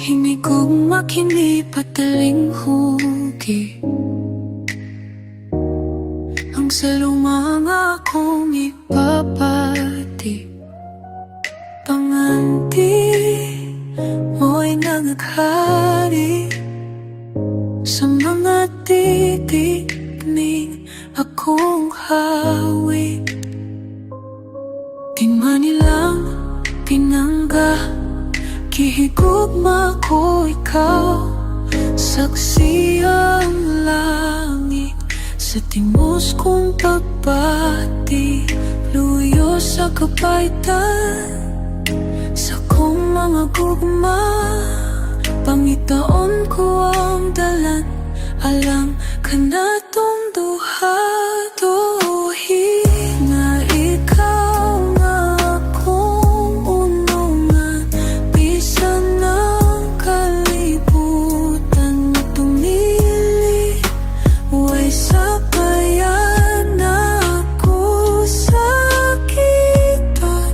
Hinigugma kini pataling hugi ang salumang akong ipapati. Panganti mo'y nangaghari sa mga titig ning akong hawi. Di man ilang pinangga, kihigugma ko ikaw. Saksi ang langit sa timos kong pagbati. Luyo sa kapaitan sa kong mga gugma. Pangitaon ko ang dalan, alam ka na tong duha. Tuhi na ikaw nga akong unungan, bisan ng kalibutan na tumili. Way sabayan na ako sa kiton,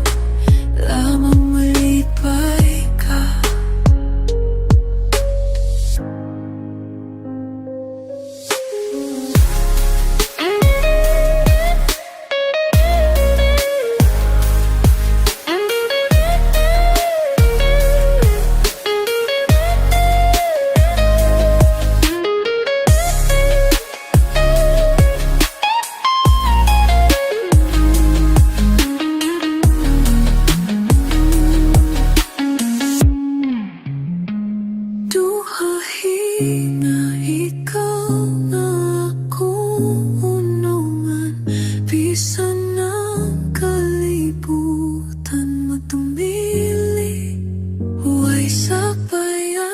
lamang malipay ka. Duhahin na ikaw na akong unungan, bisan ng kalibutan matumili. Huway sabayan